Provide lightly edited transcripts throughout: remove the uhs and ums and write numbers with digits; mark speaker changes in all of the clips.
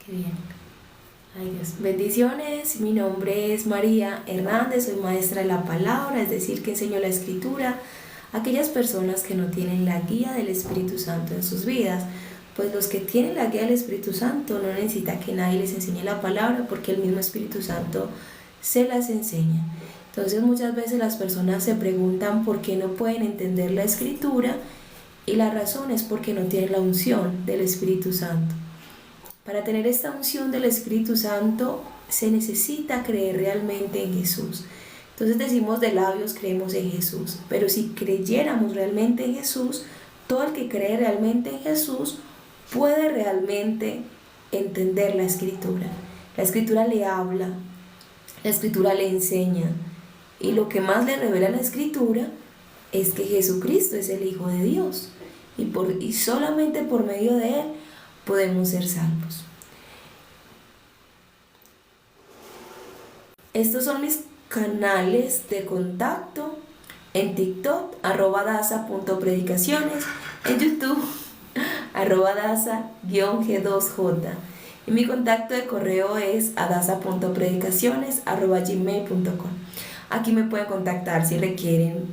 Speaker 1: Qué bien. Ay Dios. Bendiciones, mi nombre es María Hernández, soy maestra de la palabra, es decir, que enseño la escritura a aquellas personas que no tienen la guía del Espíritu Santo en sus vidas. Pues los que tienen la guía del Espíritu Santo no necesitan que nadie les enseñe la palabra porque el mismo Espíritu Santo se las enseña. Entonces muchas veces las personas se preguntan por qué no pueden entender la escritura y la razón es porque no tienen la unción del Espíritu Santo. Para tener esta unción del Espíritu Santo se necesita creer realmente en Jesús. Entonces decimos de labios creemos en Jesús, pero si creyéramos realmente en Jesús, todo el que cree realmente en Jesús puede realmente entender la Escritura. La Escritura le habla, la Escritura le enseña y lo que más le revela la Escritura es que Jesucristo es el Hijo de Dios y solamente por medio de Él podemos ser salvos. Estos son mis canales de contacto en TikTok, @daza.predicaciones, en YouTube, @daza_g2j. Y mi contacto de correo es adaza.predicaciones@gmail.com. Aquí me pueden contactar si requieren,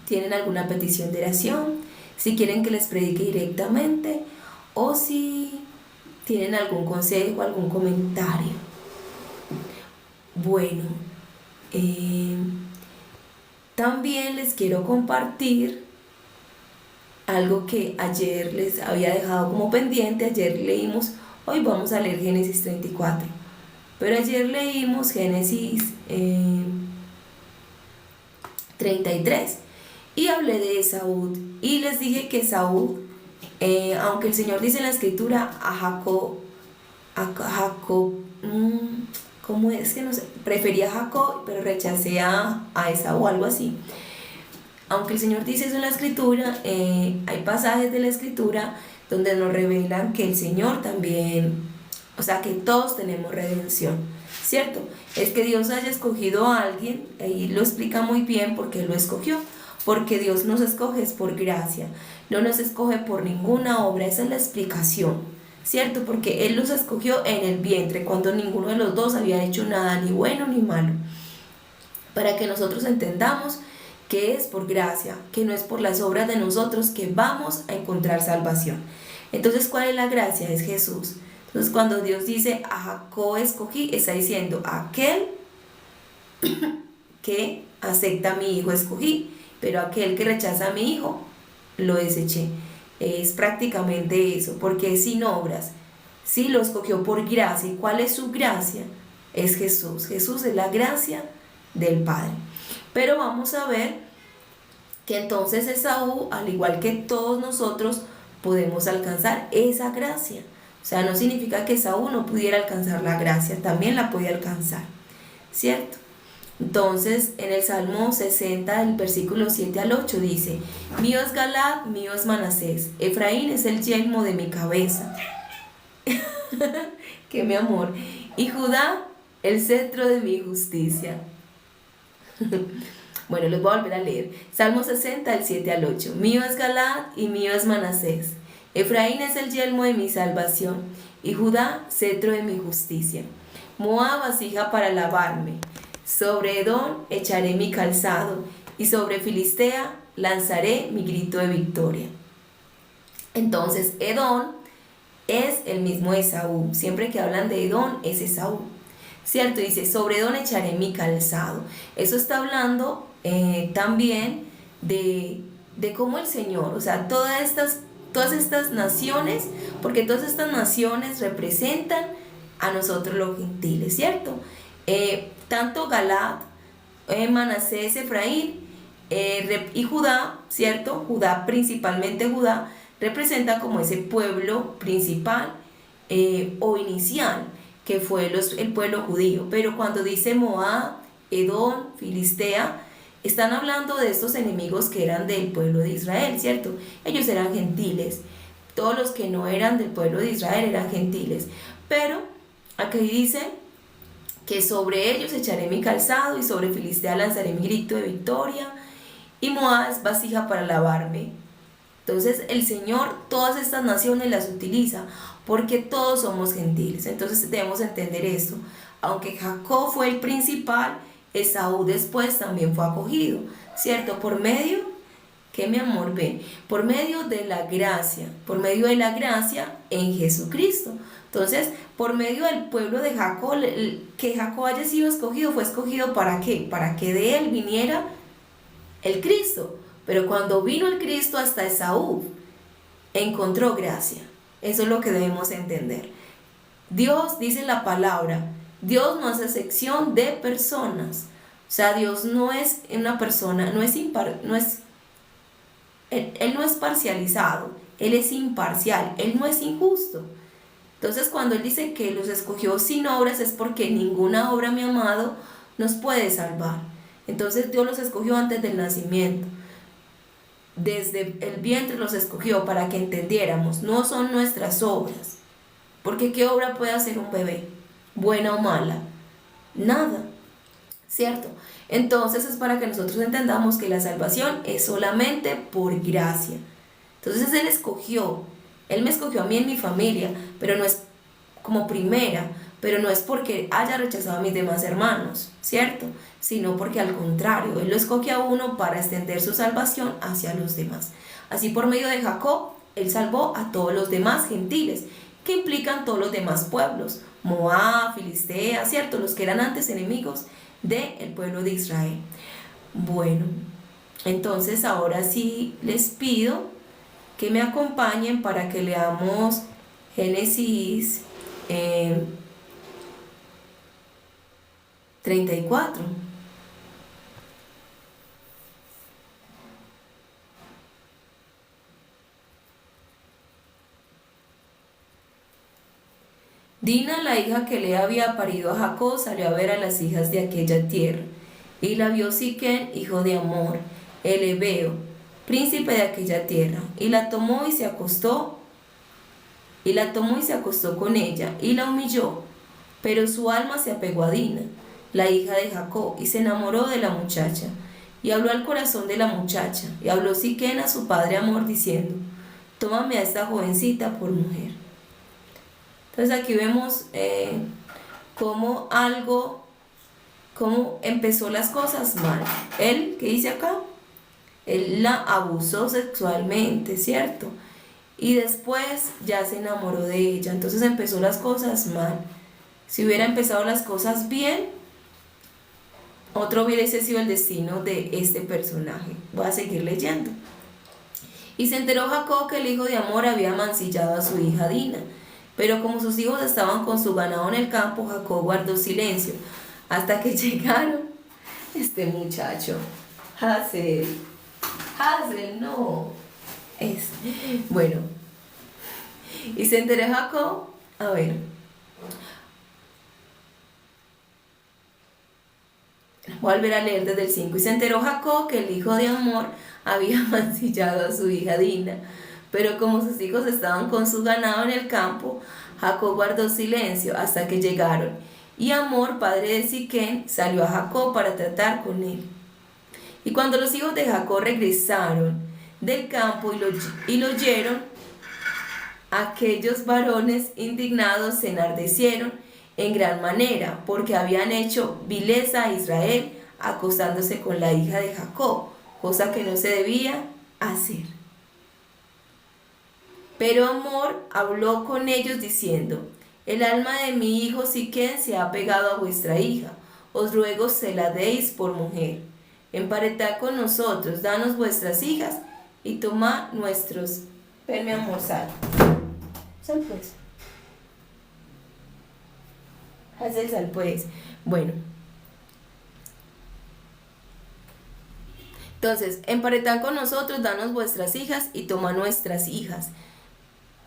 Speaker 1: tienen alguna petición de oración, si quieren que les predique directamente o si tienen algún consejo, algún comentario. Bueno, también les quiero compartir algo que ayer les había dejado como pendiente. Ayer leímos, hoy vamos a leer Génesis 34, pero ayer leímos Génesis 33 y hablé de Esaú y les dije que Esaú, aunque el Señor dice en la escritura a Jacob, ¿cómo es que no sé? Prefería a Jacob, pero rechacé a Esaú, algo así. Aunque el Señor dice eso en la escritura, hay pasajes de la escritura donde nos revelan que el Señor también, o sea, que todos tenemos redención, ¿cierto? Es que Dios haya escogido a alguien, ahí lo explica muy bien porque Él lo escogió, porque Dios nos escoge es por gracia, no nos escoge por ninguna obra, esa es la explicación, ¿cierto? Porque Él los escogió en el vientre, cuando ninguno de los dos había hecho nada, ni bueno ni malo, para que nosotros entendamos que es por gracia, que no es por las obras de nosotros que vamos a encontrar salvación. Entonces, ¿cuál es la gracia? Es Jesús. Entonces, cuando Dios dice a Jacob escogí, está diciendo aquel que acepta a mi hijo escogí, pero aquel que rechaza a mi hijo lo deseché. Es prácticamente eso, porque es sin obras. Sí, lo escogió por gracia. ¿Y cuál es su gracia? Es Jesús. Jesús es la gracia del Padre. Pero vamos a ver que entonces Esaú, al igual que todos nosotros, podemos alcanzar esa gracia. O sea, no significa que Esaú no pudiera alcanzar la gracia, también la podía alcanzar, ¿cierto? Entonces, en el Salmo 60, el versículo 7 al 8 dice: mío es Galaad, mío es Manasés, Efraín es el yelmo de mi cabeza. Que mi amor. Y Judá, el cetro de mi justicia. Bueno, les voy a volver a leer. Salmo 60, del 7 al 8. Mío es Galaad y mío es Manasés. Efraín es el yelmo de mi salvación, y Judá, cetro de mi justicia. Moab, vasija para lavarme. Sobre Edom echaré mi calzado, y sobre Filistea lanzaré mi grito de victoria. Entonces, Edom es el mismo Esaú. Siempre que hablan de Edom, es Esaú, ¿cierto? Dice, sobre Edom echaré mi calzado. Eso está hablando también de cómo el Señor, o sea, todas estas naciones, porque todas estas naciones representan a nosotros los gentiles, ¿cierto? Tanto Galaad, Manasés, Efraín y Judá, ¿cierto? Judá, principalmente Judá, representa como ese pueblo principal o inicial, que fue el pueblo judío. Pero cuando dice Moab, Edom, Filistea, están hablando de estos enemigos que eran del pueblo de Israel, ¿cierto? Ellos eran gentiles. Todos los que no eran del pueblo de Israel eran gentiles. Pero aquí dice que sobre ellos echaré mi calzado y sobre Filistea lanzaré mi grito de victoria. Y Moab es vasija para lavarme. Entonces el Señor todas estas naciones las utiliza porque todos somos gentiles. Entonces debemos entender esto. Aunque Jacob fue el principal, Esaú después también fue acogido, ¿cierto? Por medio, ¿qué mi amor ven? Por medio de la gracia en Jesucristo. Entonces, por medio del pueblo de Jacob, que Jacob haya sido escogido, fue escogido ¿para qué? Para que de él viniera el Cristo. Pero cuando vino el Cristo hasta Esaú, encontró gracia. Eso es lo que debemos entender. Dios, dice la palabra, Dios no hace sección de personas. O sea, Dios no es una persona, Él no es parcializado, Él es imparcial, Él no es injusto. Entonces, cuando Él dice que los escogió sin obras, es porque ninguna obra, mi amado, nos puede salvar. Entonces, Dios los escogió antes del nacimiento. Desde el vientre los escogió para que entendiéramos, no son nuestras obras. Porque ¿qué obra puede hacer un bebé? ¿Buena o mala? Nada, ¿cierto? Entonces es para que nosotros entendamos que la salvación es solamente por gracia. Entonces Él me escogió a mí en mi familia, pero no es como primera, pero no es porque haya rechazado a mis demás hermanos, ¿cierto? Sino porque al contrario, Él lo escoge a uno para extender su salvación hacia los demás. Así por medio de Jacob, Él salvó a todos los demás gentiles, que implican todos los demás pueblos, Moab, Filistea, ¿cierto? Los que eran antes enemigos del pueblo de Israel. Bueno, entonces ahora sí les pido que me acompañen para que leamos Génesis 34. Dina, la hija que le había parido a Jacob, salió a ver a las hijas de aquella tierra, y la vio Siquén, hijo de Amor, el hebeo, príncipe de aquella tierra, y la tomó y se acostó con ella, y la humilló, pero su alma se apegó a Dina, la hija de Jacob, y se enamoró de la muchacha, y habló al corazón de la muchacha, y habló Siquén a su padre Amor, diciendo: tómame a esta jovencita por mujer. Entonces aquí vemos cómo empezó las cosas mal. Él, ¿qué dice acá? Él la abusó sexualmente, ¿cierto? Y después ya se enamoró de ella. Entonces empezó las cosas mal. Si hubiera empezado las cosas bien, otro hubiese sido el destino de este personaje. Voy a seguir leyendo. Y se enteró Jacob que el hijo de Amor había mancillado a su hija Dina. Pero como sus hijos estaban con su ganado en el campo, Jacob guardó silencio hasta que llegaron este muchacho, Hazel, no, bueno, y se enteró Jacob, voy a volver a leer desde el 5, y se enteró Jacob que el hijo de Amor había mancillado a su hija Dina. Pero como sus hijos estaban con su ganado en el campo, Jacob guardó silencio hasta que llegaron. Y Amor, padre de Siquén, salió a Jacob para tratar con él. Y cuando los hijos de Jacob regresaron del campo y lo oyeron, aquellos varones indignados se enardecieron en gran manera, porque habían hecho vileza a Israel acostándose con la hija de Jacob, cosa que no se debía hacer. Pero Amor habló con ellos diciendo: el alma de mi hijo Siquén se ha pegado a vuestra hija, os ruego se la deis por mujer. Emparetad con nosotros, danos vuestras hijas y tomad nuestros... Ven, mi amor, sal. Sal pues. Sal pues. Bueno. Entonces, emparetad con nosotros, danos vuestras hijas y tomad nuestras hijas.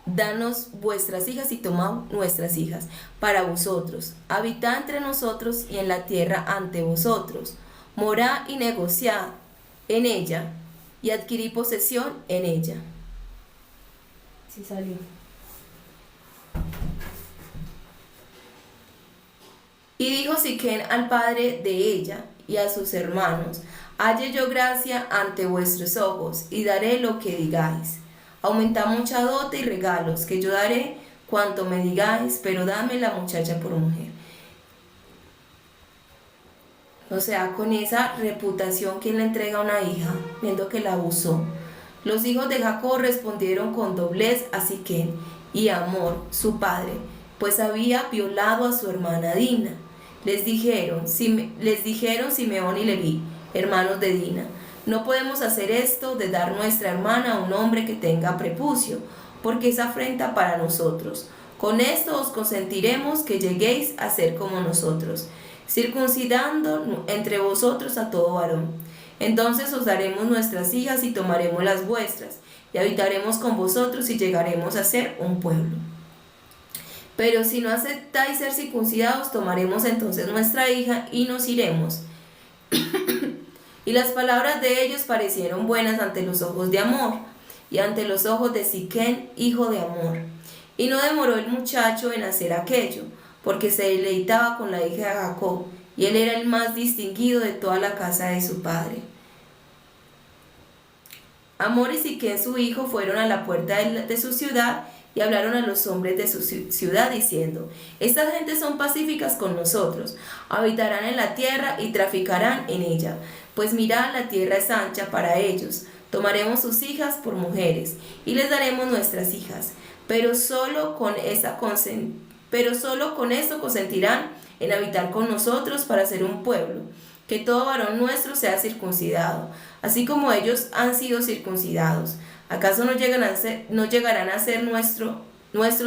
Speaker 1: Danos vuestras hijas y tomad nuestras hijas para vosotros. Habitad entre nosotros y en la tierra ante vosotros. Morad y negociad en ella y adquirí posesión en ella. Sí salió. Y dijo Siquén al padre de ella y a sus hermanos: halle yo gracia ante vuestros ojos y daré lo que digáis. Aumentad mucha dote y regalos, que yo daré cuanto me digáis, pero dame la muchacha por mujer. O sea, con esa reputación, ¿quién le entrega a una hija, viendo que la abusó? Los hijos de Jacob respondieron con doblez a Siquem y Amor, su padre, pues había violado a su hermana Dina. Les dijeron Simeón y Leví, hermanos de Dina, no podemos hacer esto de dar nuestra hermana a un hombre que tenga prepucio, porque es afrenta para nosotros. Con esto os consentiremos que lleguéis a ser como nosotros, circuncidando entre vosotros a todo varón. Entonces os daremos nuestras hijas y tomaremos las vuestras, y habitaremos con vosotros y llegaremos a ser un pueblo. Pero si no aceptáis ser circuncidados, tomaremos entonces nuestra hija y nos iremos. Y las palabras de ellos parecieron buenas ante los ojos de Amor, y ante los ojos de Siquem, hijo de Amor. Y no demoró el muchacho en hacer aquello, porque se deleitaba con la hija de Jacob, y él era el más distinguido de toda la casa de su padre. Amor y Siquem su hijo fueron a la puerta de su ciudad y hablaron a los hombres de su ciudad diciendo: estas gentes son pacíficas con nosotros, habitarán en la tierra y traficarán en ella, pues mirad, la tierra es ancha para ellos. Tomaremos sus hijas por mujeres y les daremos nuestras hijas, pero solo con esto consentirán en habitar con nosotros para ser un pueblo, que todo varón nuestro sea circuncidado, así como ellos han sido circuncidados. ¿Acaso no llegarán a ser nuestros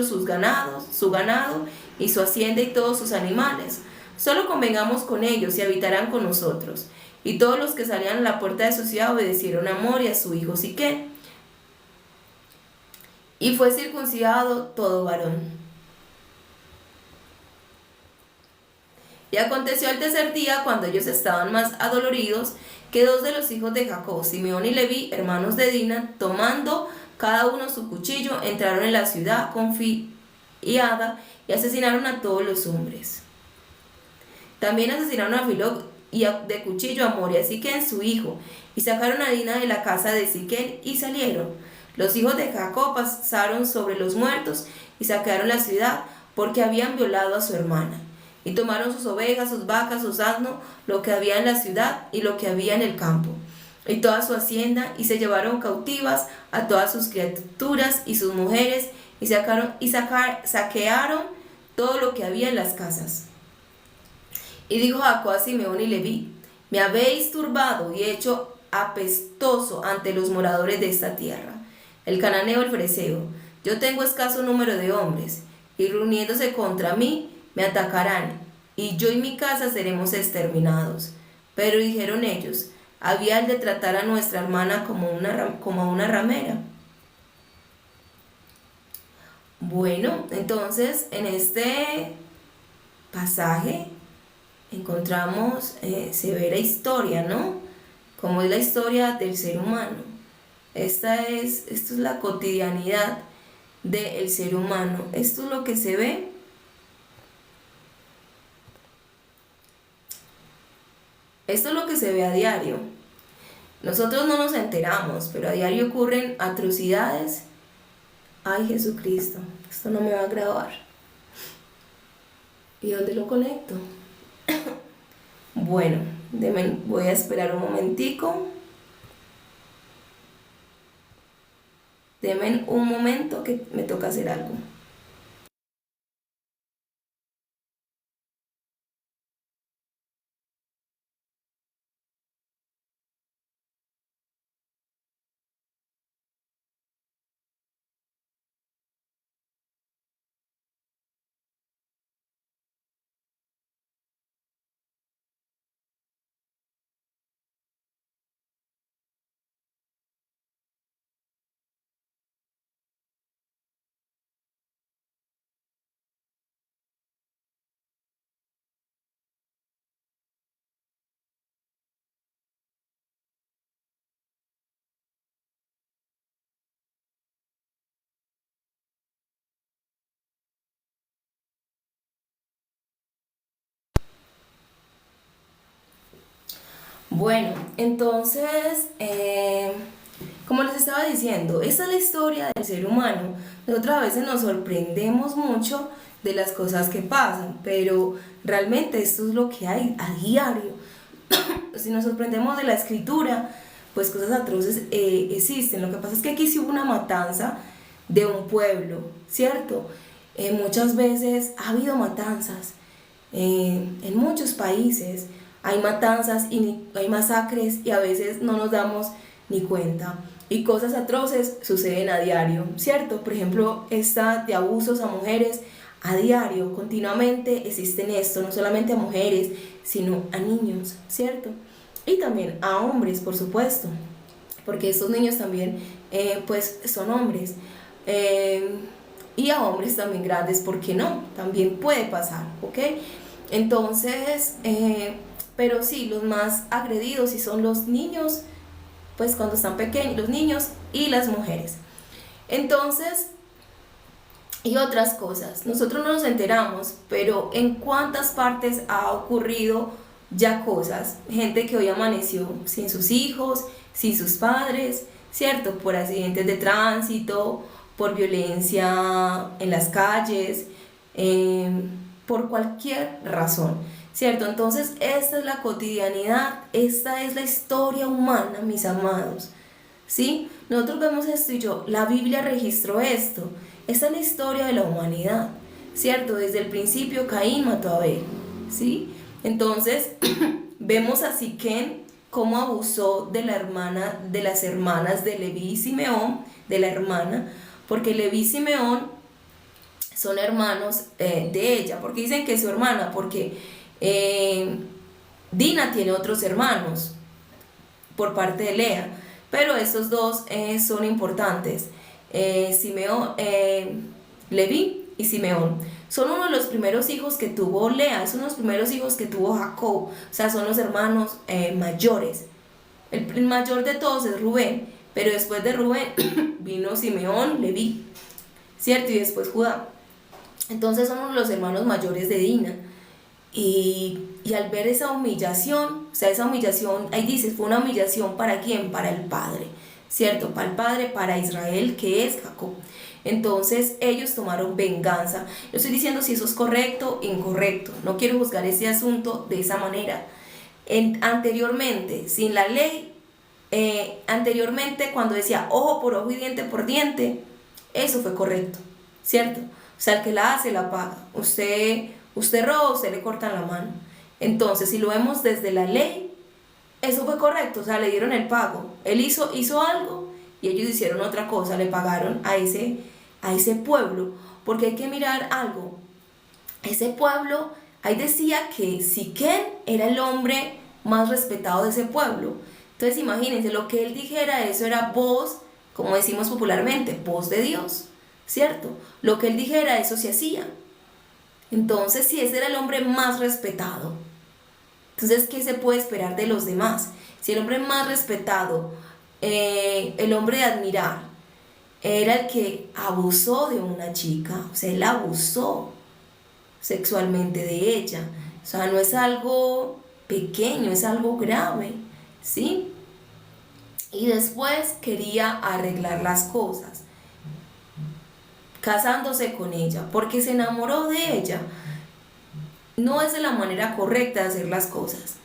Speaker 1: su ganado y su hacienda y todos sus animales? Solo convengamos con ellos y habitarán con nosotros. Y todos los que salían a la puerta de su ciudad obedecieron a Amor y a su hijo Siquem. Y fue circuncidado todo varón. Y aconteció el tercer día, cuando ellos estaban más adoloridos, que dos de los hijos de Jacob, Simeón y Leví, hermanos de Dina, tomando cada uno su cuchillo, entraron en la ciudad confiada y asesinaron a todos los hombres. También asesinaron a Filo y de cuchillo a Amor y a Siquem su hijo, y sacaron a Dina de la casa de Siquem y salieron. Los hijos de Jacob pasaron sobre los muertos y saquearon la ciudad, porque habían violado a su hermana. Y tomaron sus ovejas, sus vacas, sus asnos, lo que había en la ciudad y lo que había en el campo, y toda su hacienda, y se llevaron cautivas a todas sus criaturas y sus mujeres, y saquearon todo lo que había en las casas. Y dijo Jacob a Simeón y Leví: me habéis turbado y hecho apestoso ante los moradores de esta tierra, el cananeo, el fereceo. Yo tengo escaso número de hombres, y reuniéndose contra mí, me atacarán, y yo y mi casa seremos exterminados. Pero dijeron ellos: había el de tratar a nuestra hermana como a una ramera. Bueno, entonces en este pasaje encontramos severa historia, ¿no? Como es la historia del ser humano. Esto es la cotidianidad del ser humano. Esto es lo que se ve. Esto es lo que se ve a diario. Nosotros no nos enteramos, pero a diario ocurren atrocidades. Ay, Jesucristo, esto no me va a grabar. ¿Y dónde lo conecto? Bueno, voy a esperar un momentico. Denme un momento que me toca hacer algo. Bueno, entonces Como les estaba diciendo, esta es la historia del ser humano. Nosotros a veces nos sorprendemos mucho de las cosas que pasan, pero realmente esto es lo que hay a diario. Si nos sorprendemos de la escritura, pues cosas atroces existen. Lo que pasa es que aquí sí hubo una matanza de un pueblo, ¿cierto? Muchas veces ha habido matanzas en muchos países. Hay matanzas y hay masacres y a veces no nos damos ni cuenta. Y cosas atroces suceden a diario, ¿cierto? Por ejemplo, esta de abusos a mujeres a diario, continuamente existen esto, no solamente a mujeres, sino a niños, ¿cierto? Y también a hombres, por supuesto, porque estos niños también, pues, son hombres. Y a hombres también grandes, ¿por qué no? También puede pasar, ¿ok? Entonces, pero sí, los más agredidos sí son los niños, pues cuando están pequeños, los niños y las mujeres. Entonces, y otras cosas, nosotros no nos enteramos, pero en cuántas partes ha ocurrido ya cosas, gente que hoy amaneció sin sus hijos, sin sus padres, ¿cierto? Por accidentes de tránsito, por violencia en las calles, eh, por cualquier razón, ¿cierto? Entonces, esta es la cotidianidad, esta es la historia humana, mis amados, ¿sí? Nosotros vemos esto y la Biblia registró esto, esta es la historia de la humanidad, ¿cierto? Desde el principio Caín mató a Abel, ¿sí? Entonces, vemos a Siquén cómo abusó de la hermana, de las hermanas de Leví y Simeón, de la hermana, porque Leví y Simeón son hermanos de ella. ¿Por qué dicen que es su hermana? Porque Dina tiene otros hermanos por parte de Lea, pero estos dos son importantes. Leví y Simeón son uno de los primeros hijos que tuvo Lea, son los primeros hijos que tuvo Jacob, o sea, son los hermanos mayores. El mayor de todos es Rubén, pero después de Rubén vino Simeón, Leví, ¿cierto? Y después Judá. Entonces son uno de los hermanos mayores de Dina. Y al ver esa humillación, o sea, esa humillación, ahí dice, fue una humillación ¿para quién? Para el padre, ¿cierto? Para el padre, para Israel, que es Jacob. Entonces ellos tomaron venganza. Yo estoy diciendo si eso es correcto o incorrecto. No quiero juzgar ese asunto de esa manera. Anteriormente, sin la ley, anteriormente cuando decía ojo por ojo y diente por diente, eso fue correcto, ¿cierto? O sea, el que la hace, la paga. Usted roba, usted le cortan la mano. Entonces, si lo vemos desde la ley, eso fue correcto, o sea, le dieron el pago. Él hizo algo y ellos hicieron otra cosa, le pagaron a ese pueblo, porque hay que mirar algo. Ese pueblo, ahí decía que Siquén era el hombre más respetado de ese pueblo. Entonces, imagínense, lo que él dijera, eso era voz, como decimos popularmente, voz de Dios, ¿cierto? Lo que él dijera, eso se hacía. Entonces, si ese era el hombre más respetado, entonces, ¿qué se puede esperar de los demás? Si el hombre más respetado, el hombre de admirar, era el que abusó de una chica, o sea, él abusó sexualmente de ella. O sea, no es algo pequeño, es algo grave, ¿sí? Y después quería arreglar las cosas, casándose con ella, porque se enamoró de ella. No es de la manera correcta de hacer las cosas.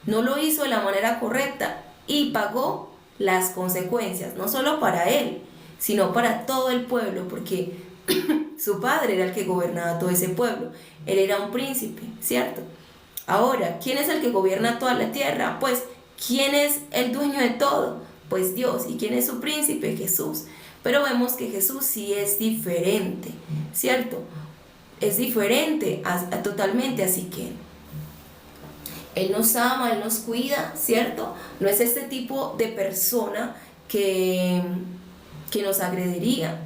Speaker 1: No lo hizo de la manera correcta y pagó las consecuencias, no solo para él, sino para todo el pueblo, porque su padre era el que gobernaba todo ese pueblo. Él era un príncipe, ¿cierto? Ahora, ¿quién es el que gobierna toda la tierra? Pues, ¿quién es el dueño de todo? Pues Dios. ¿Y quién es su príncipe? Jesús. Pero vemos que Jesús sí es diferente, ¿cierto? Es diferente totalmente, así que Él nos ama, Él nos cuida, ¿cierto? No es este tipo de persona que nos agrediría.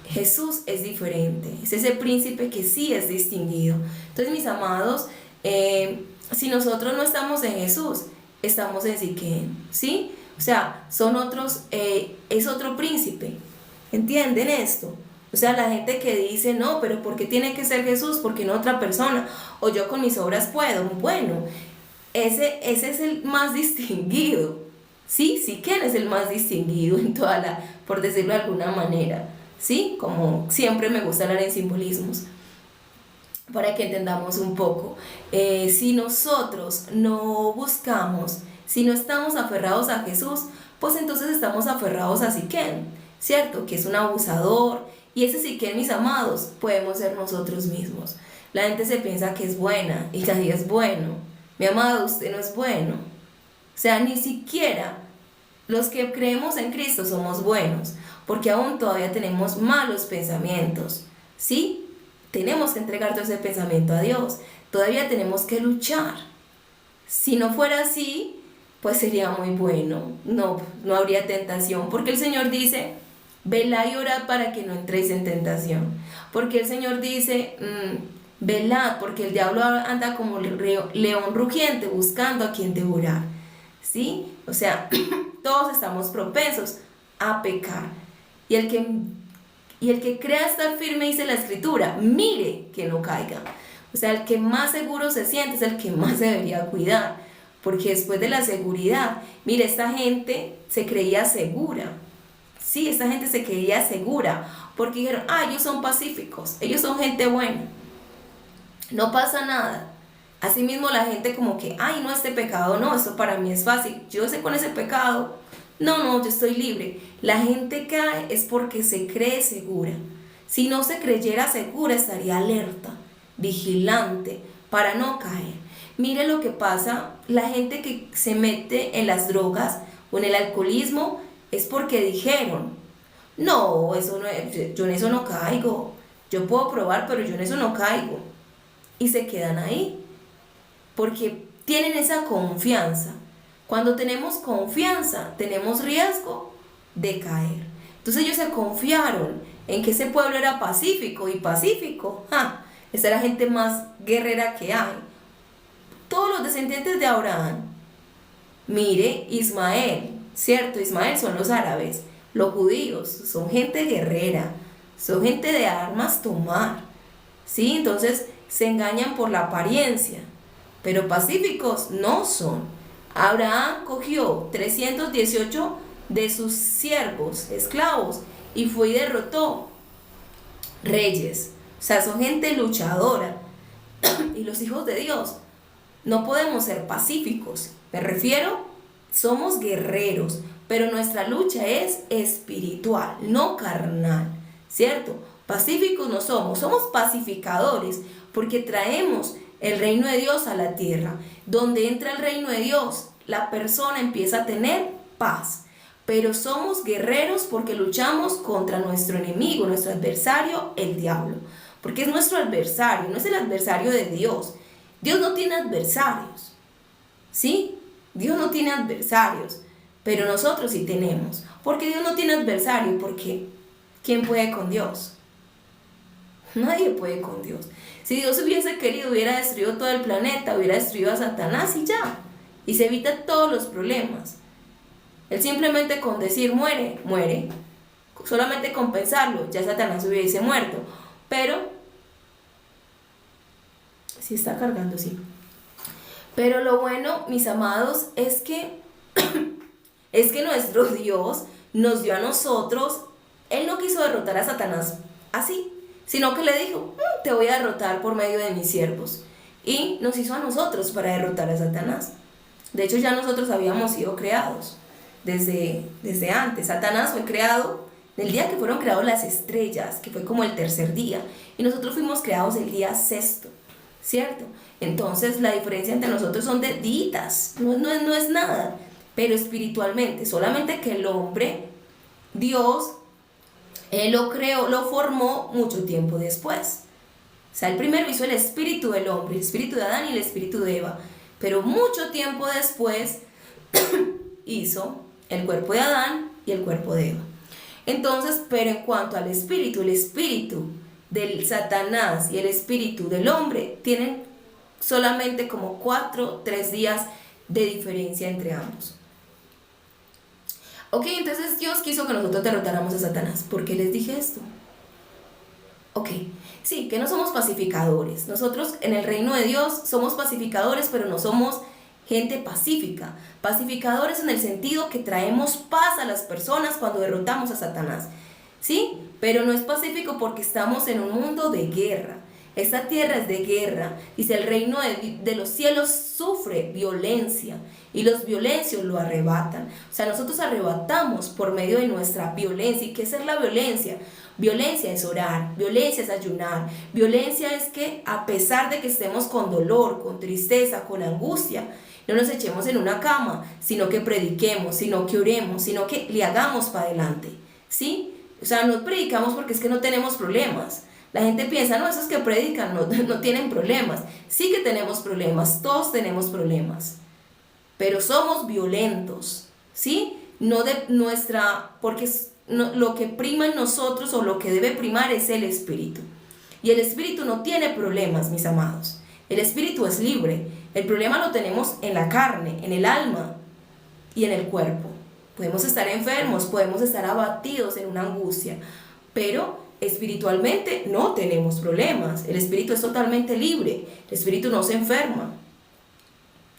Speaker 1: Jesús es diferente, es ese príncipe que sí es distinguido. Entonces, mis amados, si nosotros no estamos en Jesús, estamos en Siquén, ¿sí? O sea, son otros, es otro príncipe. ¿Entienden esto? O sea, la gente que dice, no, pero ¿por qué tiene que ser Jesús? ¿Por qué no otra persona? O yo con mis obras puedo. Bueno, ese es el más distinguido, Sí, Siquén es el más distinguido en toda la, por decirlo de alguna manera, ¿sí? Como siempre me gusta hablar en simbolismos, para que entendamos un poco. Si nosotros no buscamos, si no estamos aferrados a Jesús, pues entonces estamos aferrados a Siquén, ¿cierto? Que es un abusador, y ese Siquén, mis amados, podemos ser nosotros mismos. La gente se piensa que es buena y nadie es bueno. Mi amado, usted no es bueno. O sea, ni siquiera los que creemos en Cristo somos buenos, porque aún todavía tenemos malos pensamientos, ¿sí? Tenemos que entregar todo ese pensamiento a Dios, todavía tenemos que luchar. Si no fuera así, pues sería muy bueno, no habría tentación, porque el Señor dice, velad y orad para que no entréis en tentación, porque el Señor dice, velad, porque el diablo anda como león rugiente buscando a quien devorar, ¿sí? O sea, todos estamos propensos a pecar. Y el que crea estar firme, dice la escritura, mire que no caiga. O sea, el que más seguro se siente es el que más debería cuidar. Porque después de la seguridad, mire, esta gente se creía segura. Sí, esta gente se creía segura. Porque dijeron, ellos son pacíficos, ellos son gente buena. No pasa nada. Asimismo la gente como que, no, este pecado no, esto para mí es fácil, yo sé con ese pecado, no, yo estoy libre. La gente cae es porque se cree segura. Si no se creyera segura, estaría alerta, vigilante, para no caer. Mire lo que pasa, la gente que se mete en las drogas o en el alcoholismo es porque dijeron, no, eso no es, yo en eso no caigo, yo puedo probar, pero yo en eso no caigo. Y se quedan ahí porque tienen esa confianza. Cuando tenemos confianza, tenemos riesgo de caer. Entonces ellos se confiaron en que ese pueblo era pacífico, y pacífico, esa es la gente más guerrera que hay. Todos los descendientes de Abraham, mire, Ismael, ¿cierto? Ismael son los árabes, los judíos, son gente guerrera, son gente de armas tomar, ¿sí? Entonces se engañan por la apariencia, pero pacíficos no son. Abraham cogió 318 de sus siervos, esclavos, y fue y derrotó reyes. O sea, son gente luchadora. Y los hijos de Dios no podemos ser pacíficos. Me refiero, somos guerreros, pero nuestra lucha es espiritual, no carnal, ¿cierto? Pacíficos no somos, somos pacificadores, porque traemos el reino de Dios a la tierra. Donde entra el reino de Dios, la persona empieza a tener paz. Pero somos guerreros porque luchamos contra nuestro enemigo, nuestro adversario, el diablo. Porque es nuestro adversario, no es el adversario de Dios. Dios no tiene adversarios, ¿sí? Dios no tiene adversarios, pero nosotros sí tenemos. Porque Dios no tiene adversario, porque ¿quién puede con Dios? Nadie puede con Dios. Si Dios hubiese querido, hubiera destruido todo el planeta, hubiera destruido a Satanás y ya. Y se evita todos los problemas. Él simplemente con decir muere, muere. Solamente con pensarlo, ya Satanás hubiese muerto. Pero, sí está cargando, sí. Pero lo bueno, mis amados, es que nuestro Dios nos dio a nosotros. Él no quiso derrotar a Satanás así, sino que le dijo, te voy a derrotar por medio de mis siervos. Y nos hizo a nosotros para derrotar a Satanás. De hecho, ya nosotros habíamos sido creados desde antes. Satanás fue creado el día que fueron creados las estrellas, que fue como el tercer día. Y nosotros fuimos creados el día sexto, ¿cierto? Entonces, la diferencia entre nosotros son de días, no es nada. Pero espiritualmente, solamente que el hombre, Dios, Él lo creó, lo formó mucho tiempo después. O sea, el primero hizo el espíritu del hombre, el espíritu de Adán y el espíritu de Eva. Pero mucho tiempo después hizo el cuerpo de Adán y el cuerpo de Eva. Entonces, pero en cuanto al espíritu, el espíritu del Satanás y el espíritu del hombre tienen solamente como 3 días de diferencia entre ambos. Ok, entonces Dios quiso que nosotros derrotáramos a Satanás. ¿Por qué les dije esto? Ok, sí, que no somos pacificadores. Nosotros en el reino de Dios somos pacificadores, pero no somos gente pacífica, pacificadores en el sentido que traemos paz a las personas cuando derrotamos a Satanás, ¿sí? Pero no es pacífico porque estamos en un mundo de guerra. Esta tierra es de guerra. Dice, el reino de los cielos sufre violencia y los violencios lo arrebatan. O sea, nosotros arrebatamos por medio de nuestra violencia. ¿Y qué es la violencia? Violencia es orar, violencia es ayunar, violencia es que a pesar de que estemos con dolor, con tristeza, con angustia, no nos echemos en una cama, sino que prediquemos, sino que oremos, sino que le hagamos para adelante, ¿sí? O sea, no predicamos porque es que no tenemos problemas. La gente piensa, no, esos que predican no tienen problemas. Sí que tenemos problemas, todos tenemos problemas, pero somos violentos, ¿sí? No de nuestra, porque lo que prima en nosotros o lo que debe primar es el espíritu. Y el espíritu no tiene problemas, mis amados. El espíritu es libre. El problema lo tenemos en la carne, en el alma y en el cuerpo. Podemos estar enfermos, podemos estar abatidos en una angustia, pero espiritualmente no tenemos problemas. El espíritu es totalmente libre. El espíritu no se enferma.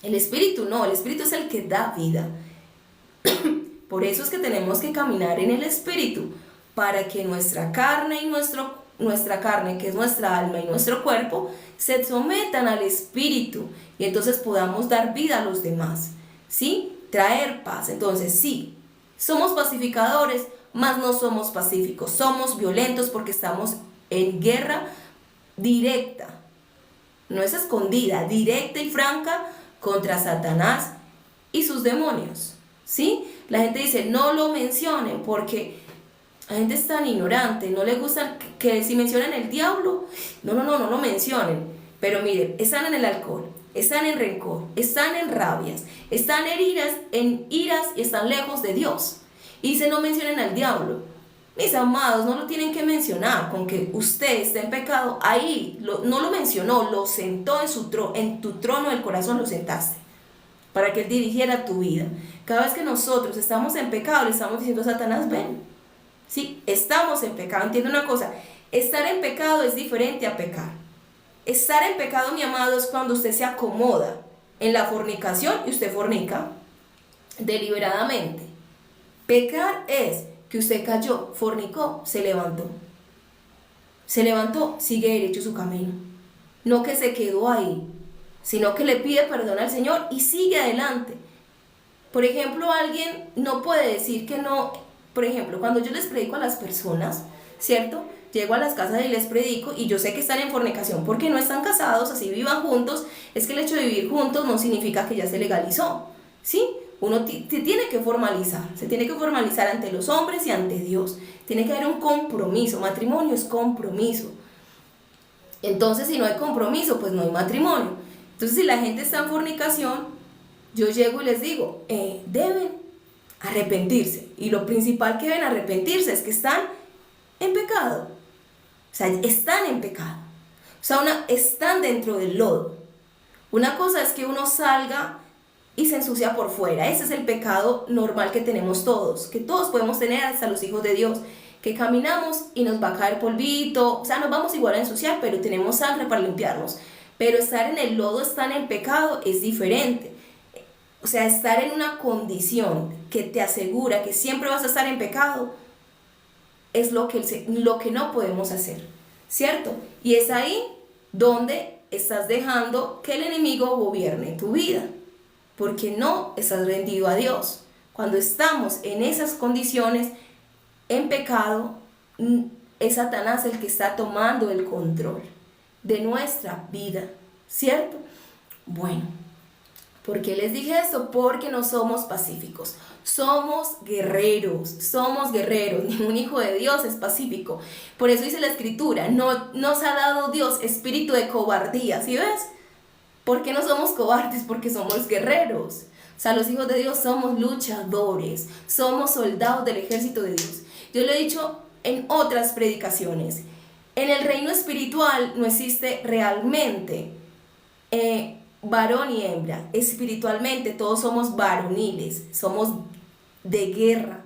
Speaker 1: El espíritu no, el espíritu es el que da vida. Por eso es que tenemos que caminar en el espíritu, para que nuestra carne y nuestra carne, que es nuestra alma y nuestro cuerpo, se sometan al espíritu y entonces podamos dar vida a los demás, ¿sí? Traer paz. Entonces sí, somos pacificadores, mas no somos pacíficos, somos violentos porque estamos en guerra directa, no es escondida, directa y franca contra Satanás y sus demonios, ¿sí? La gente dice, no lo mencionen porque la gente es tan ignorante, no les gusta que si mencionan el diablo, no lo mencionen. Pero miren, están en el alcohol, están en rencor, están en rabias, están en iras y están lejos de Dios. Y dice, no mencionen al diablo. Mis amados, no lo tienen que mencionar. Con que usted esté en pecado, ahí no lo mencionó, lo sentó en tu trono del corazón, lo sentaste, para que Él dirigiera tu vida. Cada vez que nosotros estamos en pecado, le estamos diciendo a Satanás, ven. Sí, estamos en pecado. Entiende una cosa, estar en pecado es diferente a pecar. Estar en pecado, mi amado, es cuando usted se acomoda en la fornicación y usted fornica deliberadamente. Pecar es que usted cayó, fornicó, se levantó. Se levantó, sigue derecho su camino. No que se quedó ahí, sino que le pide perdón al Señor y sigue adelante. Por ejemplo, alguien no puede decir que no. Por ejemplo, cuando yo les predico a las personas, ¿cierto? Llego a las casas y les predico y yo sé que están en fornicación porque no están casados, así vivan juntos. Es que el hecho de vivir juntos no significa que ya se legalizó, ¿sí? Uno tiene que formalizar, se tiene que formalizar ante los hombres y ante Dios. Tiene que haber un compromiso, matrimonio es compromiso. Entonces, si no hay compromiso, pues no hay matrimonio. Entonces, si la gente está en fornicación, yo llego y les digo, deben arrepentirse. Y lo principal que deben arrepentirse es que están en pecado. O sea, están en pecado. O sea, están dentro del lodo. Una cosa es que uno salga y se ensucia por fuera. Ese es el pecado normal que tenemos todos, que todos podemos tener, hasta los hijos de Dios, que caminamos y nos va a caer polvito, o sea, nos vamos igual a ensuciar, pero tenemos sangre para limpiarnos. Pero estar en el lodo, estar en el pecado, es diferente. O sea, estar en una condición que te asegura que siempre vas a estar en pecado, es lo que no podemos hacer, ¿cierto? Y es ahí donde estás dejando que el enemigo gobierne tu vida, porque no estás rendido a Dios. Cuando estamos en esas condiciones, en pecado, es Satanás el que está tomando el control de nuestra vida, ¿cierto? Bueno, ¿por qué les dije esto? Porque no somos pacíficos, somos guerreros, ningún hijo de Dios es pacífico. Por eso dice la Escritura, no nos ha dado Dios espíritu de cobardía, ¿sí ves? ¿Por qué no somos cobardes? Porque somos guerreros. O sea, los hijos de Dios somos luchadores, somos soldados del ejército de Dios. Yo lo he dicho en otras predicaciones, en el reino espiritual no existe realmente varón y hembra. Espiritualmente todos somos varoniles, somos de guerra,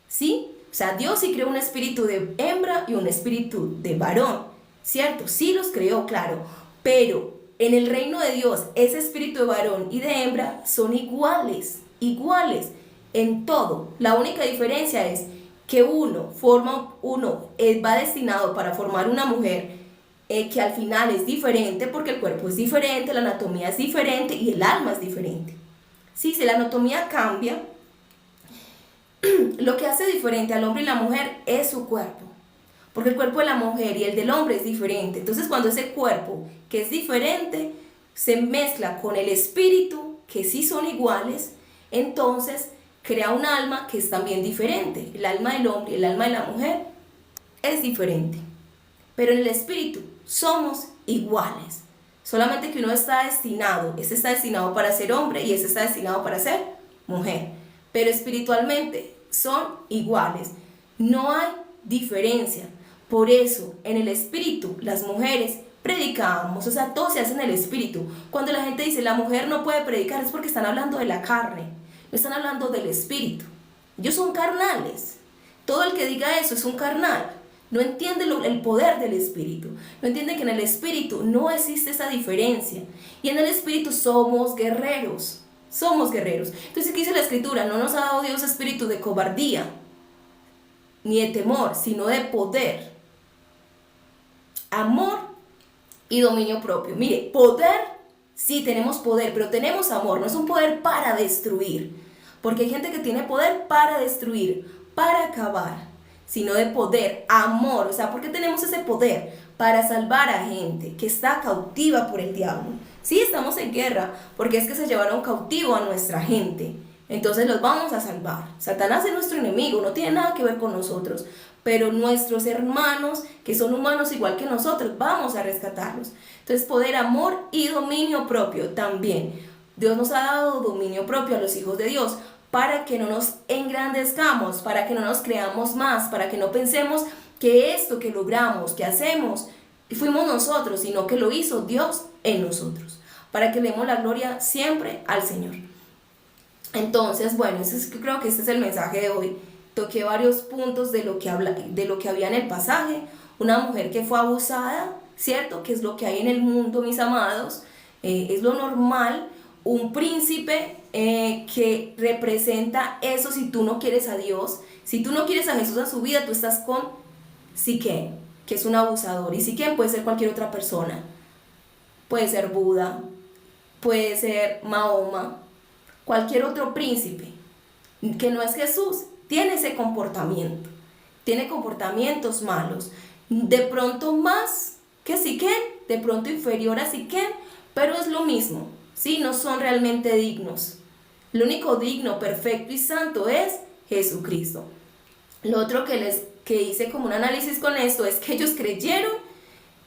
Speaker 1: ¿sí? O sea, Dios sí creó un espíritu de hembra y un espíritu de varón, ¿cierto? Sí los creó, claro, pero en el reino de Dios, ese espíritu de varón y de hembra son iguales, iguales en todo. La única diferencia es que uno va destinado para formar una mujer que al final es diferente porque el cuerpo es diferente, la anatomía es diferente y el alma es diferente. Sí, si la anatomía cambia, lo que hace diferente al hombre y la mujer es su cuerpo. Porque el cuerpo de la mujer y el del hombre es diferente. Entonces cuando ese cuerpo que es diferente se mezcla con el espíritu, que sí son iguales, entonces crea un alma que es también diferente. El alma del hombre y el alma de la mujer es diferente. Pero en el espíritu somos iguales. Solamente que uno está destinado, ese está destinado para ser hombre y ese está destinado para ser mujer. Pero espiritualmente son iguales. No hay diferencia. Por eso, en el espíritu, las mujeres predicamos, o sea, todo se hace en el espíritu. Cuando la gente dice la mujer no puede predicar es porque están hablando de la carne, no están hablando del espíritu. Ellos son carnales. Todo el que diga eso es un carnal. No entiende el poder del espíritu. No entiende que en el espíritu no existe esa diferencia. Y en el espíritu somos guerreros. Somos guerreros. Entonces, ¿qué dice la escritura? No nos ha dado Dios espíritu de cobardía, ni de temor, sino de poder, amor y dominio propio. Mire, poder, sí tenemos poder, pero tenemos amor. No es un poder para destruir. Porque hay gente que tiene poder para destruir, para acabar, sino de poder, amor. O sea, ¿por qué tenemos ese poder? Para salvar a gente que está cautiva por el diablo. Sí, estamos en guerra, porque es que se llevaron cautivo a nuestra gente. Entonces los vamos a salvar. Satanás es nuestro enemigo, no tiene nada que ver con nosotros. Pero nuestros hermanos, que son humanos igual que nosotros, vamos a rescatarlos. Entonces, poder, amor y dominio propio también. Dios nos ha dado dominio propio a los hijos de Dios, para que no nos engrandezcamos, para que no nos creamos más, para que no pensemos que esto que logramos, que hacemos, fuimos nosotros, sino que lo hizo Dios en nosotros, para que le demos la gloria siempre al Señor. Entonces, bueno, creo que este es el mensaje de hoy. Toqué varios puntos de lo que había en el pasaje. Una mujer que fue abusada, ¿cierto? Que es lo que hay en el mundo, mis amados, es lo normal. Un príncipe que representa eso. Si tú no quieres a Dios, si tú no quieres a Jesús en su vida, tú estás con Siquén, que es un abusador. Y Siquén puede ser cualquier otra persona. Puede ser Buda, puede ser Mahoma, cualquier otro príncipe que no es Jesús. Tiene ese comportamiento, tiene comportamientos malos, de pronto más que Siquén, de pronto inferior a Siquén, pero es lo mismo. Sí, no son realmente dignos. Lo único digno, perfecto y santo es Jesucristo. Lo otro que hice como un análisis con esto es que ellos creyeron,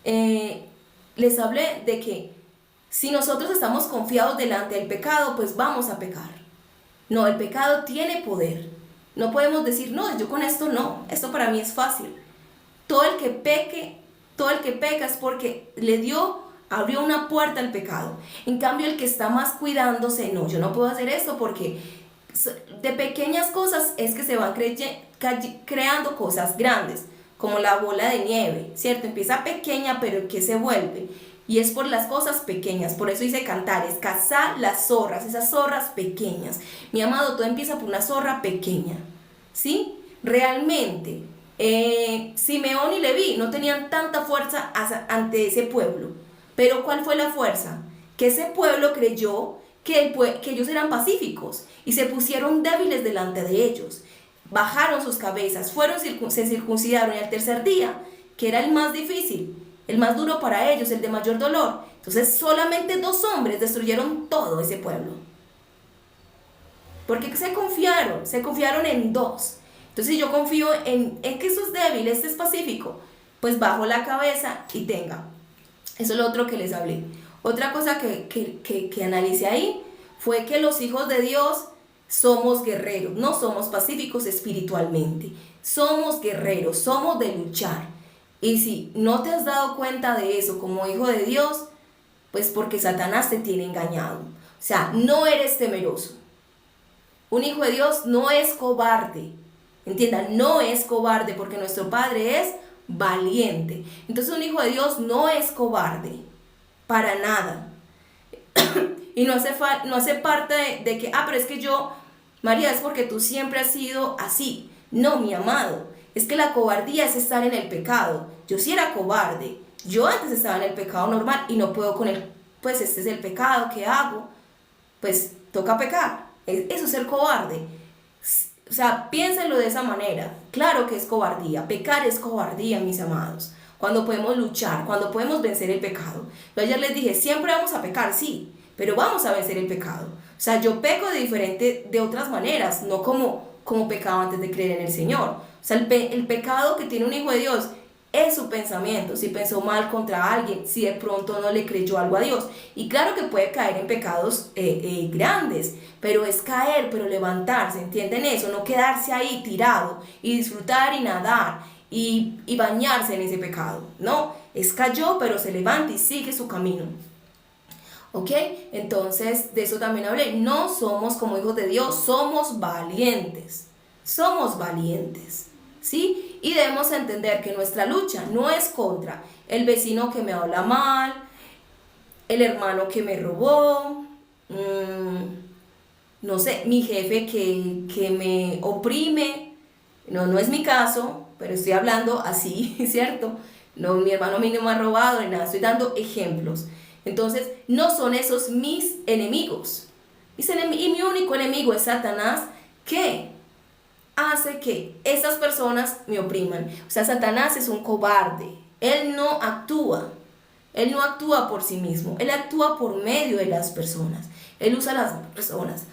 Speaker 1: les hablé de que si nosotros estamos confiados delante del pecado, pues vamos a pecar. No, el pecado tiene poder. No podemos decir, no, yo con esto no, esto para mí es fácil. Todo el que peca es porque abrió una puerta al pecado. En cambio, el que está más cuidándose, no, yo no puedo hacer esto porque de pequeñas cosas es que se van creando cosas grandes, como la bola de nieve, ¿cierto? Empieza pequeña, pero ¿qué se vuelve? Y es por las cosas pequeñas. Por eso dice Cantares, cazar las zorras, esas zorras pequeñas. Mi amado, todo empieza por una zorra pequeña, ¿sí? Realmente, Simeón y Leví no tenían tanta fuerza ante ese pueblo. Pero ¿cuál fue la fuerza? Que ese pueblo creyó que ellos eran pacíficos y se pusieron débiles delante de ellos. Bajaron sus cabezas, se circuncidaron, y al tercer día, que era el más difícil, el más duro para ellos, el de mayor dolor, entonces solamente 2 hombres destruyeron todo ese pueblo. Porque se confiaron en 2. Entonces, si yo confío en que eso es débil, este es pacífico, pues bajo la cabeza y tenga. Eso es lo otro que les hablé. Otra cosa que analicé ahí fue que los hijos de Dios somos guerreros, no somos pacíficos espiritualmente. Somos guerreros, somos de luchar. Y si no te has dado cuenta de eso como hijo de Dios, pues porque Satanás te tiene engañado. O sea, no eres temeroso. Un hijo de Dios no es cobarde. Entiendan, no es cobarde porque nuestro Padre es valiente. Entonces un hijo de Dios no es cobarde, para nada. Y no hace parte de que, pero es que yo, María, es porque tú siempre has sido así. No, mi amado, es que la cobardía es estar en el pecado. Yo sí era cobarde. Yo antes estaba en el pecado normal y no puedo con él. Pues este es el pecado que hago. Pues toca pecar. Eso es ser cobarde. O sea, piénsenlo de esa manera. Claro que es cobardía. Pecar es cobardía, mis amados. Cuando podemos luchar, cuando podemos vencer el pecado. Yo ayer les dije, siempre vamos a pecar, sí, pero vamos a vencer el pecado. O sea, yo peco de otras maneras, no como pecaba antes de creer en el Señor. O sea, el pecado que tiene un hijo de Dios es su pensamiento, si pensó mal contra alguien, si de pronto no le creyó algo a Dios. Y claro que puede caer en pecados grandes, pero es caer, pero levantarse, ¿entienden eso? No quedarse ahí tirado y disfrutar y nadar y bañarse en ese pecado. No, es cayó, pero se levanta y sigue su camino. ¿Ok? Entonces, de eso también hablé. No somos como hijos de Dios, somos valientes. Somos valientes. ¿Sí? Y debemos entender que nuestra lucha no es contra el vecino que me habla mal, el hermano que me robó, no sé, mi jefe que me oprime. No es mi caso, pero estoy hablando así, ¿cierto? No, mi hermano a mí no me ha robado ni nada, estoy dando ejemplos. Entonces, no son esos mis enemigos. Y mi único enemigo es Satanás, que hace que esas personas me opriman. O sea, Satanás es un cobarde. Él no actúa por sí mismo. Él actúa por medio de las personas. Él usa a las personas.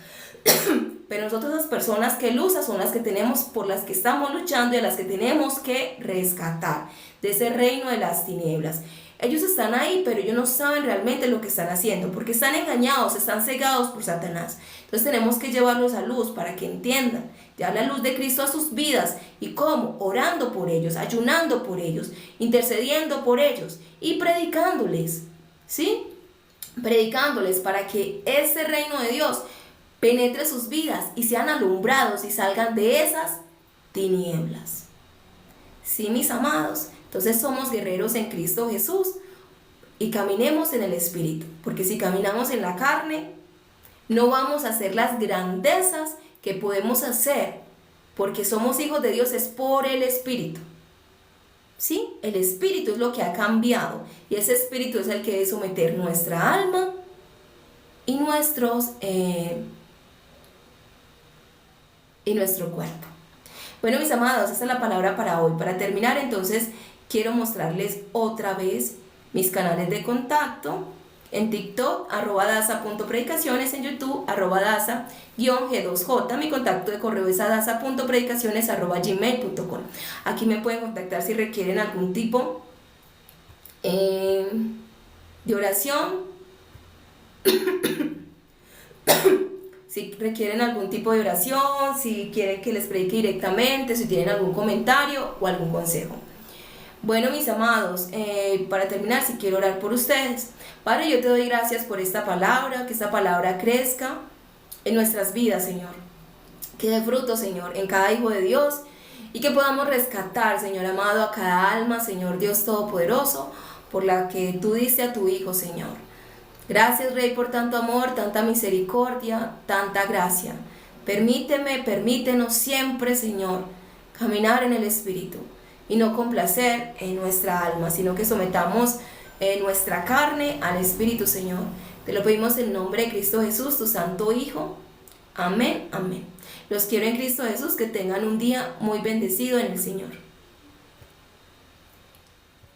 Speaker 1: Pero nosotros las personas que él usa son las que tenemos, por las que estamos luchando y a las que tenemos que rescatar de ese reino de las tinieblas. Ellos están ahí, pero ellos no saben realmente lo que están haciendo, porque están engañados, están cegados por Satanás. Entonces tenemos que llevarlos a luz para que entiendan, llevar la luz de Cristo a sus vidas. ¿Y cómo? Orando por ellos, ayunando por ellos, intercediendo por ellos y predicándoles, ¿sí? Predicándoles para que ese reino de Dios penetre sus vidas y sean alumbrados y salgan de esas tinieblas. Sí, mis amados. Entonces somos guerreros en Cristo Jesús y caminemos en el Espíritu, porque si caminamos en la carne, no vamos a hacer las grandezas que podemos hacer, porque somos hijos de Dios, es por el Espíritu. ¿Sí? El Espíritu es lo que ha cambiado y ese Espíritu es el que debe someter nuestra alma y nuestro cuerpo. Bueno, mis amados, esta es la palabra para hoy. Para terminar, entonces, quiero mostrarles otra vez mis canales de contacto. En TikTok, @daza.predicaciones, en YouTube, @daza_g2j. Mi contacto de correo es daza.predicaciones@gmail.com. Aquí me pueden contactar si requieren algún tipo de oración. Si requieren algún tipo de oración, si quieren que les predique directamente, si tienen algún comentario o algún consejo. Bueno, mis amados, para terminar, si quiero orar por ustedes. Padre, yo te doy gracias por esta palabra, que esta palabra crezca en nuestras vidas, Señor. Que dé fruto, Señor, en cada hijo de Dios y que podamos rescatar, Señor amado, a cada alma, Señor Dios Todopoderoso, por la que tú diste a tu Hijo, Señor. Gracias, Rey, por tanto amor, tanta misericordia, tanta gracia. Permítenos siempre, Señor, caminar en el Espíritu y no complacer en nuestra alma, sino que sometamos nuestra carne al Espíritu, Señor. Te lo pedimos en nombre de Cristo Jesús, tu Santo Hijo. Amén, amén. Los quiero en Cristo Jesús, que tengan un día muy bendecido en el Señor.